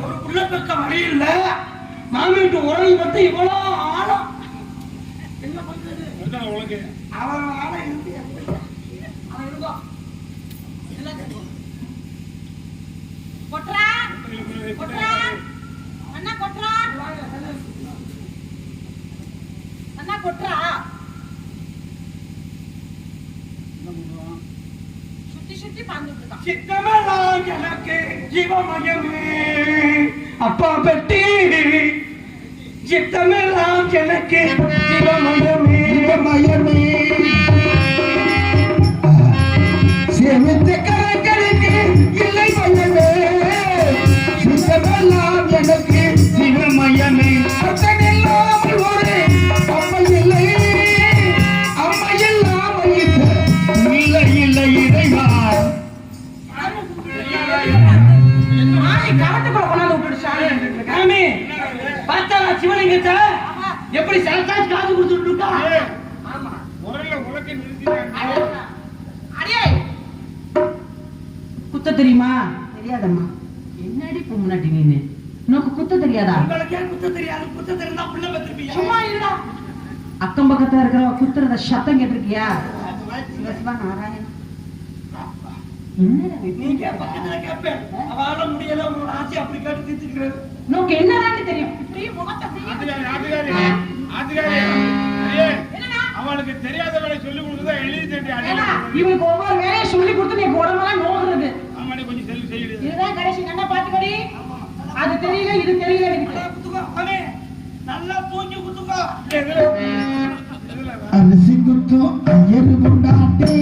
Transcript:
ஒரு புள்ள பெக்க வழி இல்ல. மாமிட்டு உறவு பத்தி இவ்வளவு ஆழம் என்ன பண்றது? அவன் ஆழம் இருந்து அவன் இருக்கும் கொட்றா கொட்றா அண்ணா கொட்றா அண்ணா கொட்றா சுத்தி சுத்தி பாந்துட்டு இருக்கான். சித்தமெல்லாம் எனக்கு ஜீவமயமே அப்பா பெட்டி. சித்தமெல்லாம் எனக்கு ஜீவமயமே மயமே சேமித்த கரங்களுக்கு இல்லை மயமே. சித்தமெல்லாம் எனக்கு ஜீவமயமே அத்தனில்லாமல் ஒரு அம்மை இல்லை. அம்மை இல்லாமல் இல்லை இல்லை இறைவா. கரத்துக்குள்ள கொண்டாந்து விட்டுடுச்சாரு காமி. பார்த்தா சிவலிங்கத்தை எப்படி சரத்தாச்சு காது கொடுத்துட்டு இருக்கா. குத்த தெரியுமா? தெரியாதம்மா. என்னடி பொம்னாட்டி நீனு? உனக்கு குத்த தெரியாதா? உங்களுக்கு ஏன் குத்த தெரியாது? குத்த தெரிந்தா புள்ள பெத்திருப்பீங்க. சும்மா இருடா. அக்கம் பக்கத்துல இருக்கிறவ குத்துறத சத்தம் கேட்டிருக்கியா? சிவா நாராயண நீங்க பக்கத்துல கேப்பேன். அவளால முடியல உங்களோட ஆசை அப்படி கேட்டு தீர்த்துக்கிறது. உனக்கு என்னதான்னு தெரியும்? அவளுக்கு தெரியாத வேலை சொல்லி கொடுத்தா எழுதி தட்டி இவனுக்கு ஒவ்வொரு வேலையை சொல்லி கொடுத்து நீ உடம்பெல்லாம் நோக்குறது. ஆமாடி கொஞ்சம் செல்லு செய்யுது. இதுதான் கடைசி கண்ணா பாத்துக்கடி. அது தெரியல இது தெரியல குத்துக்கோ. நல்லா தூக்கி குத்துக்கோ. அரிசி குத்தும் ஐயரு கொண்டாட்டே